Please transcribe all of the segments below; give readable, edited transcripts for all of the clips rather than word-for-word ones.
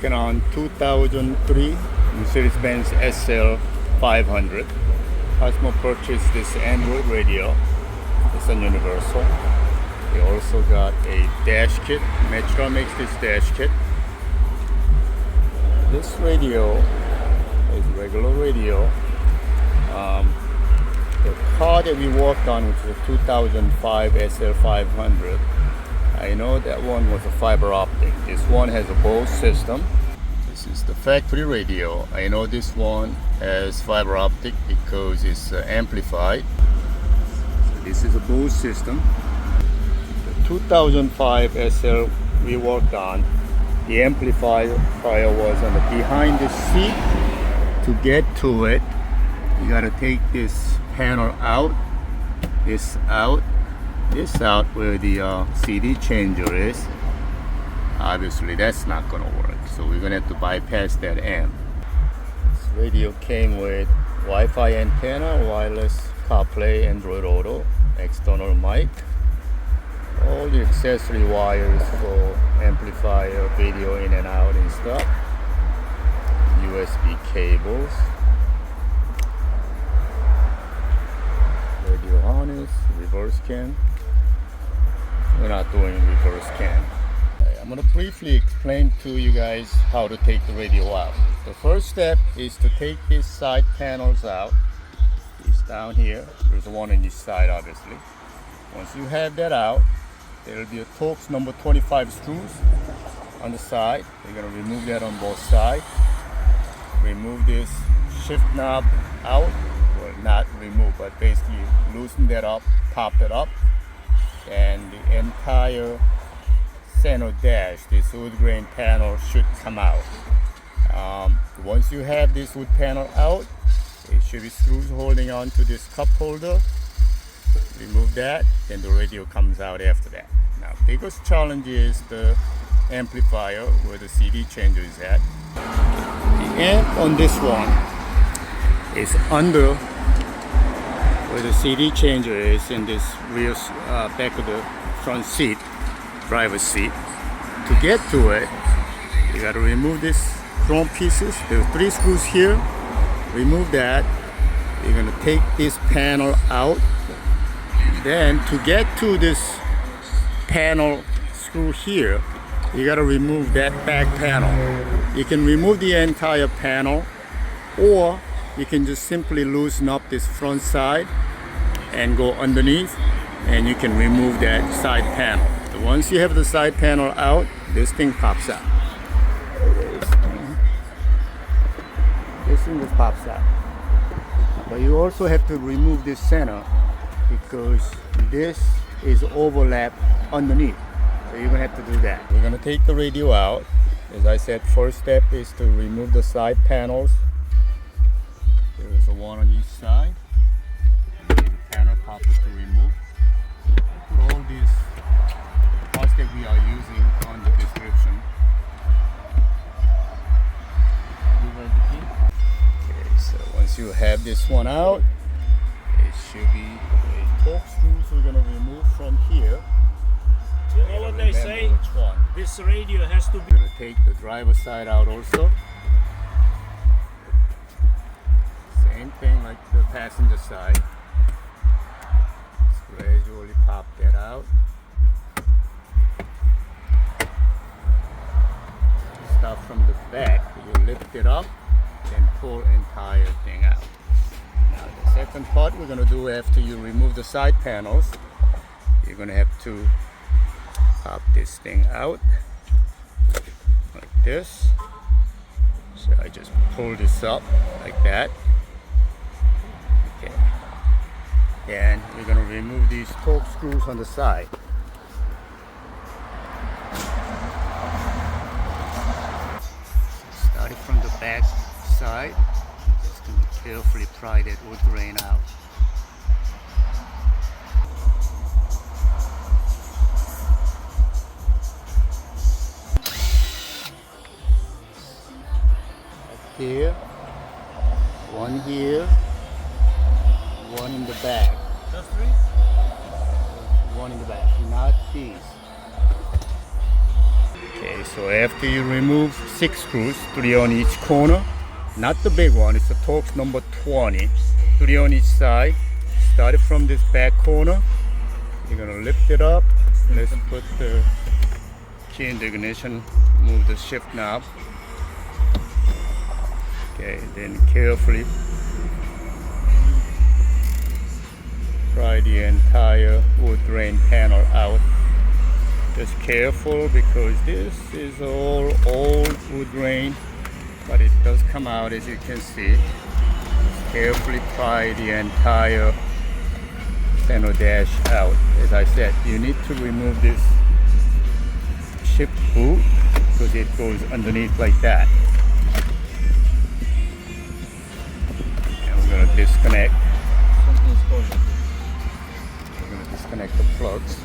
working on 2003 Mercedes-Benz SL500. Customer purchased this Android radio. It's a universal. They also got a dash kit. Metra makes this dash kit. This radio is regular radio. The car that we worked on, which is a 2005 SL500, I know that one was a fiber optic. This one has a Bose system. This is the factory radio. I know this one has fiber optic because it's amplified. So this is a Bose system. The 2005 SL we worked on, the amplifier was on the behind the seat. To get to it, you gotta take this panel out, this out, this out where the CD changer is. Obviously that's not gonna work, so we're gonna have to bypass that amp. This radio came with Wi-Fi antenna, wireless CarPlay, Android Auto, external mic, all the accessory wires for amplifier, video in and out and stuff, USB cables, radio harness, reverse cam. We're not doing reverse cam. I'm going to briefly explain to you guys how to take the radio out. The first step is to take these side panels out. It's down here. There's one on each side, obviously. Once you have that out, there will be a Torx number 25 screws on the side. You're going to remove that on both sides. Remove this shift knob out. Well, not remove, but basically loosen that up, pop it up, and the entire center dash, this wood grain panel, should come out. Once you have this wood panel out, there should be screws holding on to this cup holder. Remove that, then the radio comes out after that. Now, biggest challenge is the amplifier where the CD changer is at. The amp on this one is under where the CD changer is in this rear back of the front seat, driver's seat. To get to it, you got to remove this chrome pieces. There are 3 screws here. Remove that. You're going to take this panel out. Then to get to this panel screw here, you got to remove that back panel. You can remove the entire panel, or you can just simply loosen up this front side and go underneath, and you can remove that side panel. So once you have the side panel out, this thing pops out. This thing just pops out. But you also have to remove this center because this is overlapped underneath. So you're gonna have to do that. We're gonna take the radio out. As I said, first step is to remove the side panels. There is a one on each side. The panel popper to remove. Put all these parts that we are using on the description. Okay, so once you have this one out, it should be a Torx screws we're gonna remove from here. You know what they say? This radio has to be. We're going to take the driver's side out also. Same thing like the passenger side. Just gradually pop that out. Stuff from the back, you lift it up and pull entire thing out. Now the second part we're going to do after you remove the side panels, you're going to have to pop this thing out like this. So I just pull this up like that. Okay. And we're going to remove these Torx screws on the side. Starting from the back side, just going to carefully pry that wood grain out. Here, one here, one in the back. Just 3? One in the back, not these. Okay, So after you remove 6 screws, 3 on each corner, not the big one, it's a Torx number 20, 3 on each side. Start it from this back corner. You're gonna lift it up. Let's put the key in the ignition, move the shift knob. Okay, then carefully pry the entire wood grain panel out. Just careful because this is all old wood grain, but it does come out as you can see. Just carefully pry the entire panel dash out. As I said, you need to remove this shift boot because it goes underneath like that. And we're going to disconnect. We're going to disconnect the plugs.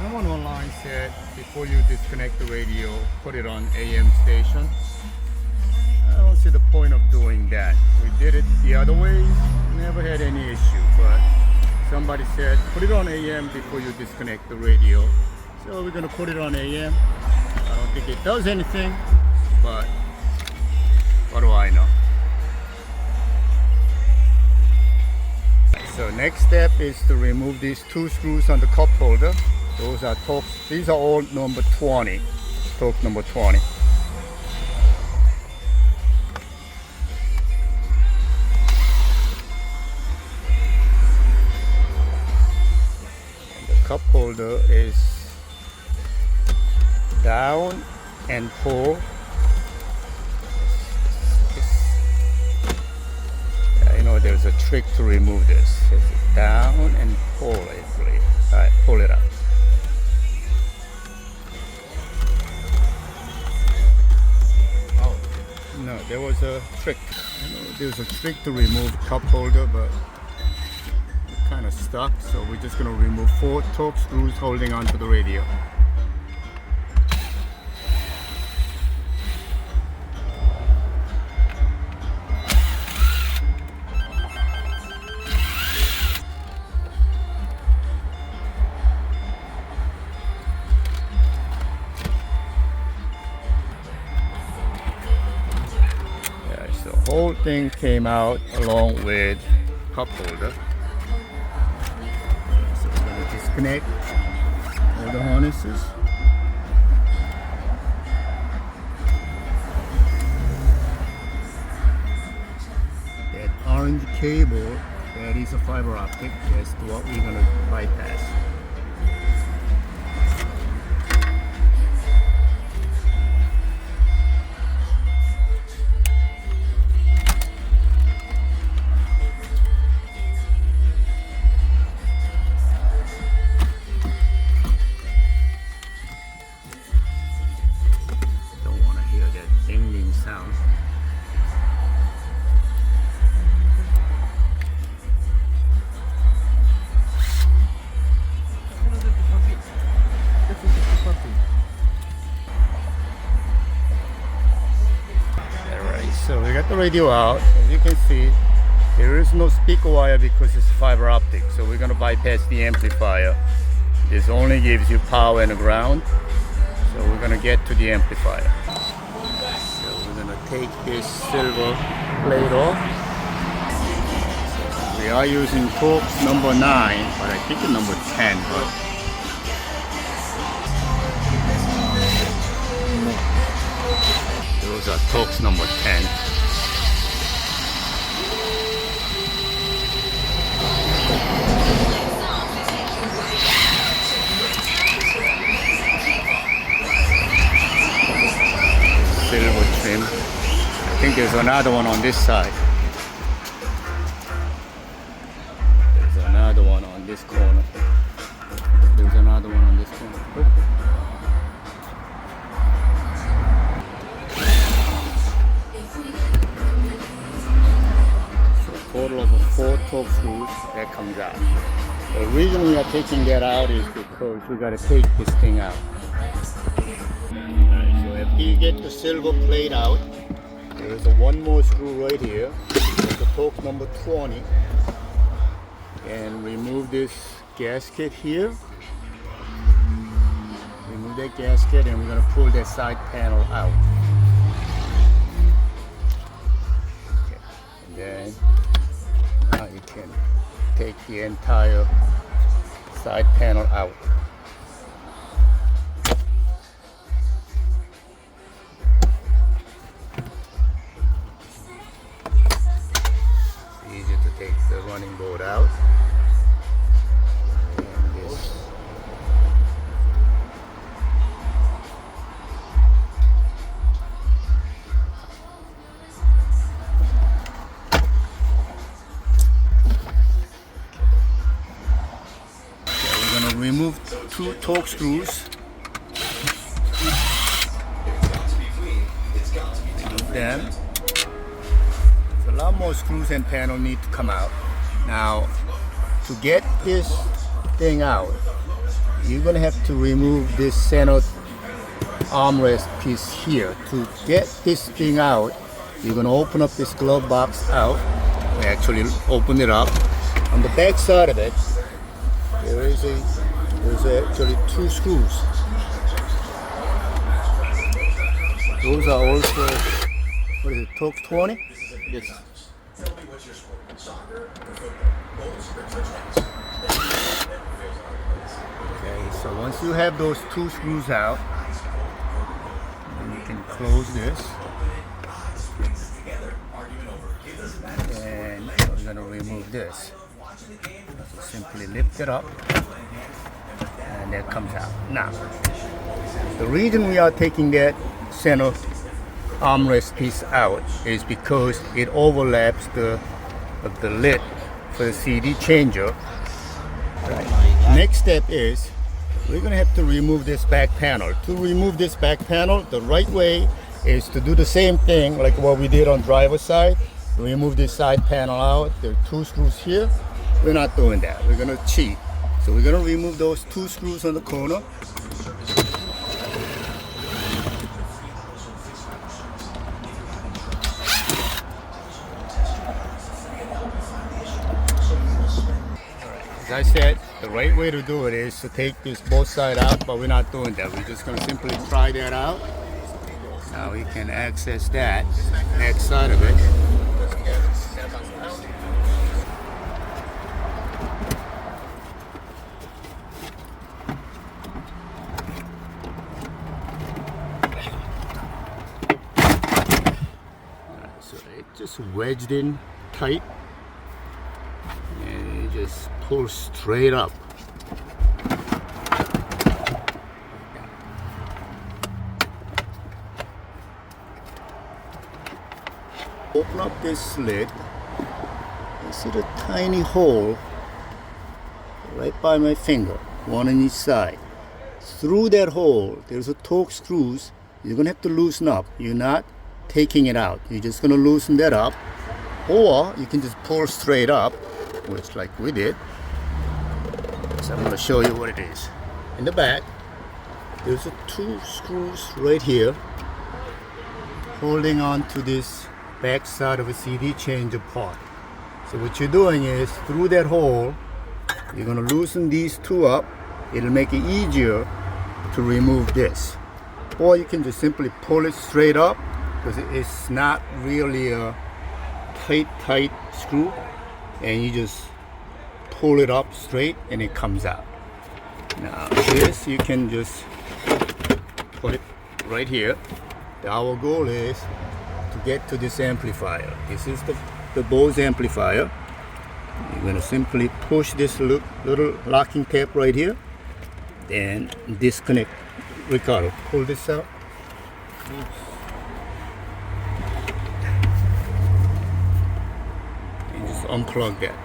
Someone online said before you disconnect the radio, put it on AM station. I don't see the point of doing that. We did it the other way, never had any issue, but somebody said put it on AM before you disconnect the radio. So we're gonna put it on AM. I don't think it does anything, but what do I know? So next step is to remove these 2 screws on the cup holder. Those are Torx. These are all number 20. Torx number 20. And the cup holder is down and pull. I know there's a trick to remove this. It's down and pull it. Alright, pull it up. No, there was a trick. There's a trick to remove the cup holder, but it's kind of stuck. So we're just going to remove 4 Torx screws holding onto the radio. The whole thing came out along with cup holder. So we're going to disconnect all the harnesses. That orange cable, that is a fiber optic. That's what we're going to bypass. Sound. Alright, so we got the radio out. As you can see, there is no speaker wire because it's fiber optic. So we're going to bypass the amplifier. This only gives you power and ground. So we're going to get to the amplifier. Take this silver plate off. So we are using Torx number 9, but I think it's number 10. But those are Torx number 10. Silver trim. I think there's another one on this side. There's another one on this corner. There's another one on this corner. total of 4 Torx screws that comes out. The reason we are taking that out is because we got to take this thing out. Alright, so after you get the silver plate out, there is one more screw right here. There's the Torx number 20. And remove this gasket here. Remove that gasket, and we're going to pull that side panel out. Okay. And then now you can take the entire side panel out. It's easier to take the running board out. Remove 2 Torx screws. Remove them. So a lot more screws and panel need to come out. Now, to get this thing out, you're gonna have to remove this center armrest piece here. To get this thing out, you're gonna open up this glove box out. Actually, open it up. On the back side of it, there's actually 2 screws. Those are also, what is it, Torx 20? Yes. Okay, so once you have those 2 screws out, then you can close this. And we're going to remove this. So simply lift it up, and that comes out. Now, the reason we are taking that center armrest piece out is because it overlaps the lid for the CD changer. Right. Next step is we're going to have to remove this back panel. To remove this back panel, the right way is to do the same thing like what we did on driver's side. Remove this side panel out. There are 2 screws here. We're not doing that. We're going to cheat. So we're going to remove those 2 screws on the corner. As I said, the right way to do it is to take this both sides out, but we're not doing that. We're just going to simply pry that out. Now we can access that next side of it. So it just wedged in tight, and it just pulls straight up. Open up this lid. You see the tiny hole right by my finger, one on each side. Through that hole, there's a Torx screws. You're gonna have to loosen up. You're not taking it out. You're just gonna loosen that up, or you can just pull straight up, which like we did. So I'm gonna show you what it is. In the back, there's 2 screws right here holding on to this back side of a CD changer part. So what you're doing is, through that hole, you're gonna loosen these 2 up. It'll make it easier to remove this. Or you can just simply pull it straight up, because it's not really a tight screw, and you just pull it up straight and it comes out. Now this you can just put it right here. Our goal is to get to this amplifier. This is the Bose amplifier. You're going to simply push this little locking tab right here, then disconnect. Ricardo, pull this out. And just unplug that.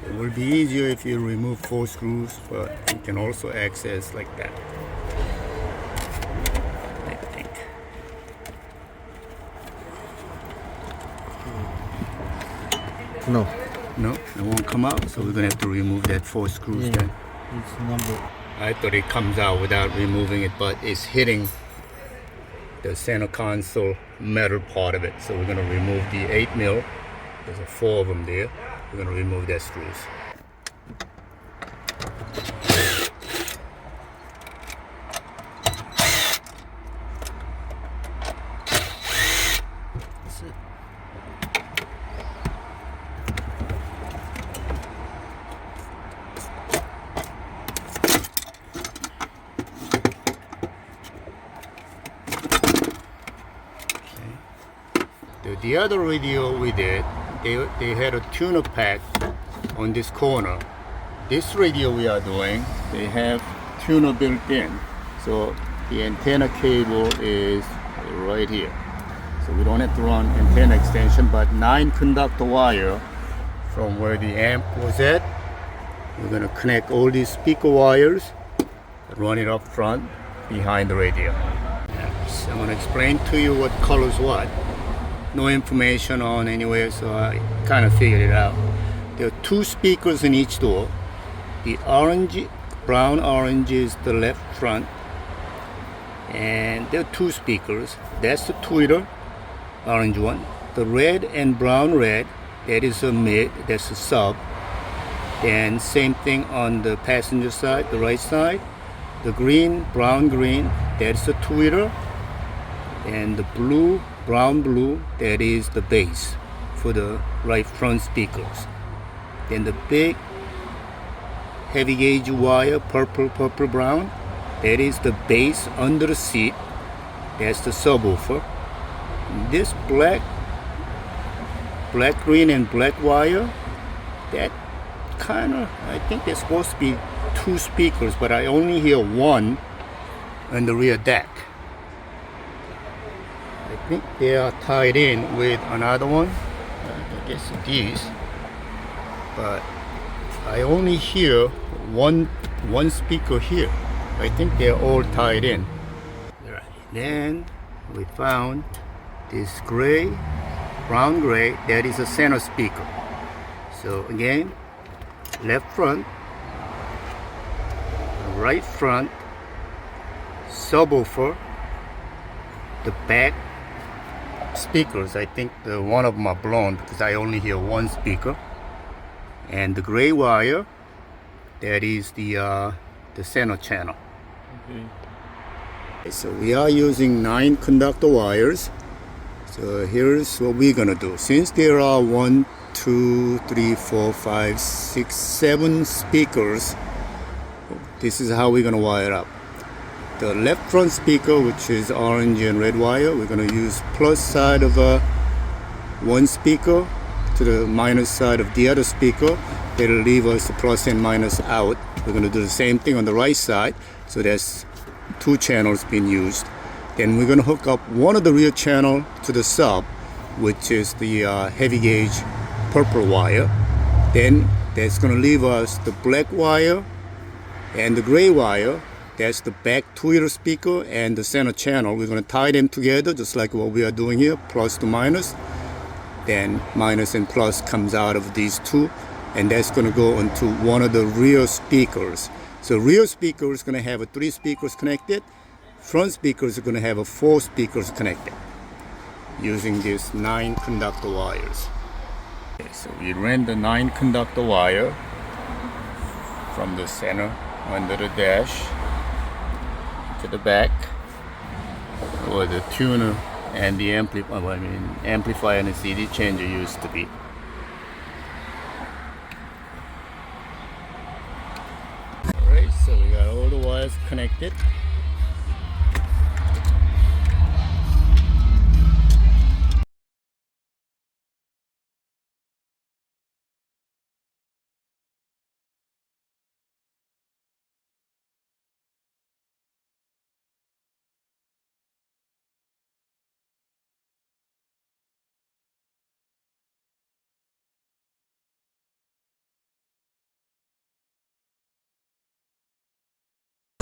It will be easier if you remove 4 screws, but you can also access like that, I think. No. No, it won't come out. So we're gonna have to remove that 4 screws Yeah. then. It's number. I thought it comes out without removing it, but it's hitting the center console metal part of it. So we're gonna remove the 8mm. There's 4 of them there. We're gonna remove that screws. That's it. The other radio we did, they had a tuner pack on this corner. This radio we are doing, they have tuner built in. So the antenna cable is right here. So we don't have to run antenna extension, but 9 conductor wire from where the amp was at. We're gonna connect all these speaker wires, run it up front behind the radio. So I'm gonna explain to you what colors what. No information on anywhere, so I kind of figured it out. There are 2 speakers in each door. The orange, brown orange is the left front, and there are 2 speakers. That's the tweeter, orange one. The red and brown red, that is a mid, that's a sub. And same thing on the passenger side, the right side. The green, brown green, that's the tweeter. And the blue, brown blue, that is the bass for the right front speakers. Then the big heavy gauge wire, purple brown, that is the bass under the seat. That's the subwoofer. This black green and black wire, that kind of, I think there's supposed to be 2 speakers, but I only hear 1 on the rear deck. I think they are tied in with another one. I guess these, but I only hear one speaker here. I think they're all tied in. Right. Then we found this gray, brown gray, that is a center speaker. So again, left front, right front, subwoofer, the back speakers. I think one of them are blown because I only hear 1 speaker. And the gray wire, that is the center channel. Okay, so we are using 9 conductor wires. So here's what we're gonna do. Since there are 1, 2, 3, 4, 5, 6, 7 speakers, this is how we're gonna wire up. The left front speaker, which is orange and red wire, we're going to use plus side of one speaker to the minus side of the other speaker. That'll leave us the plus and minus out. We're going to do the same thing on the right side. So there's 2 channels being used. Then we're going to hook up one of the rear channel to the sub, which is the heavy gauge purple wire. Then that's going to leave us the black wire and the gray wire. That's the back tweeter speaker and the center channel. We're going to tie them together just like what we are doing here, plus to minus. Then minus and plus comes out of these 2, and that's going to go into one of the rear speakers. So rear speaker is going to have 3 speakers connected. Front speakers are going to have 4 speakers connected using these 9 conductor wires. Okay, so we ran the 9 conductor wire from the center under the dash to the back where the tuner and the amplifier and the CD changer used to be. Alright, so we got all the wires connected.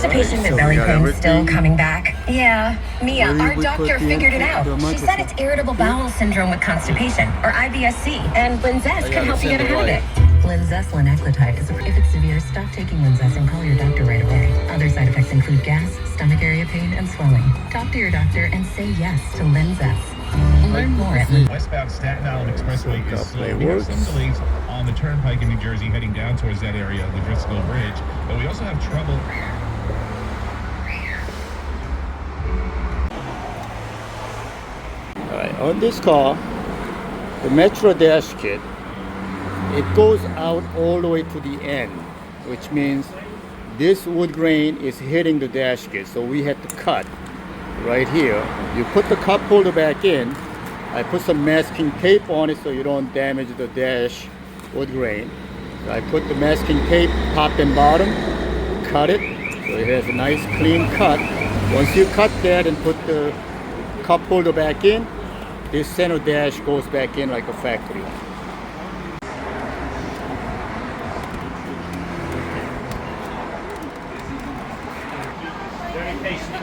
Recipe Patient with so belly we got pain still everything. coming back? Yeah, Mia, Where our we put doctor the figured it out. the She said it's irritable bowel syndrome with constipation, or IBS-C, and Linzess can help you get ahead of it. Linzess linaclotide is if it's severe, stop taking Linzess and call your doctor right away. Other side effects include gas, stomach area pain, and swelling. Talk to your doctor and say yes to Linzess. Learn more at Westbound Staten Island Expressway is slow. Carplay We have works. some delays on the turnpike in New Jersey heading down towards that area of the Driscoll Bridge, but we also have trouble. Alright, on this car, the Metra dash kit, it goes out all the way to the end, which means this wood grain is hitting the dash kit, so we had to cut right here. You put the cup holder back in. I put some masking tape on it so you don't damage the dash wood grain. So I put the masking tape top and bottom, cut it, so it has a nice clean cut. Once you cut that and put the cup holder back in, this center dash goes back in like a factory one. Very patient.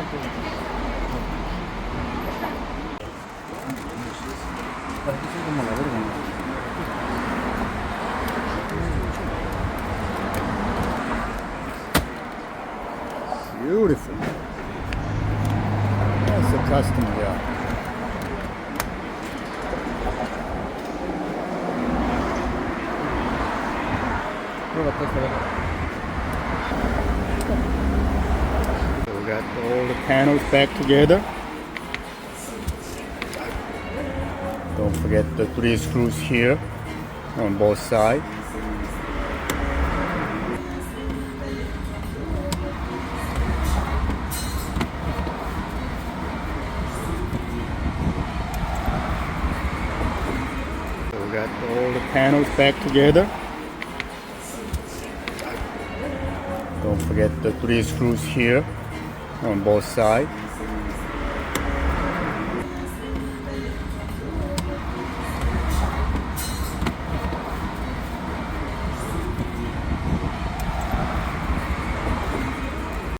Beautiful. That's a custom job. So we got all the panels back together. Don't forget the 3 screws here on both sides. So we got all the panels back together. Don't forget the 3 screws here on both sides.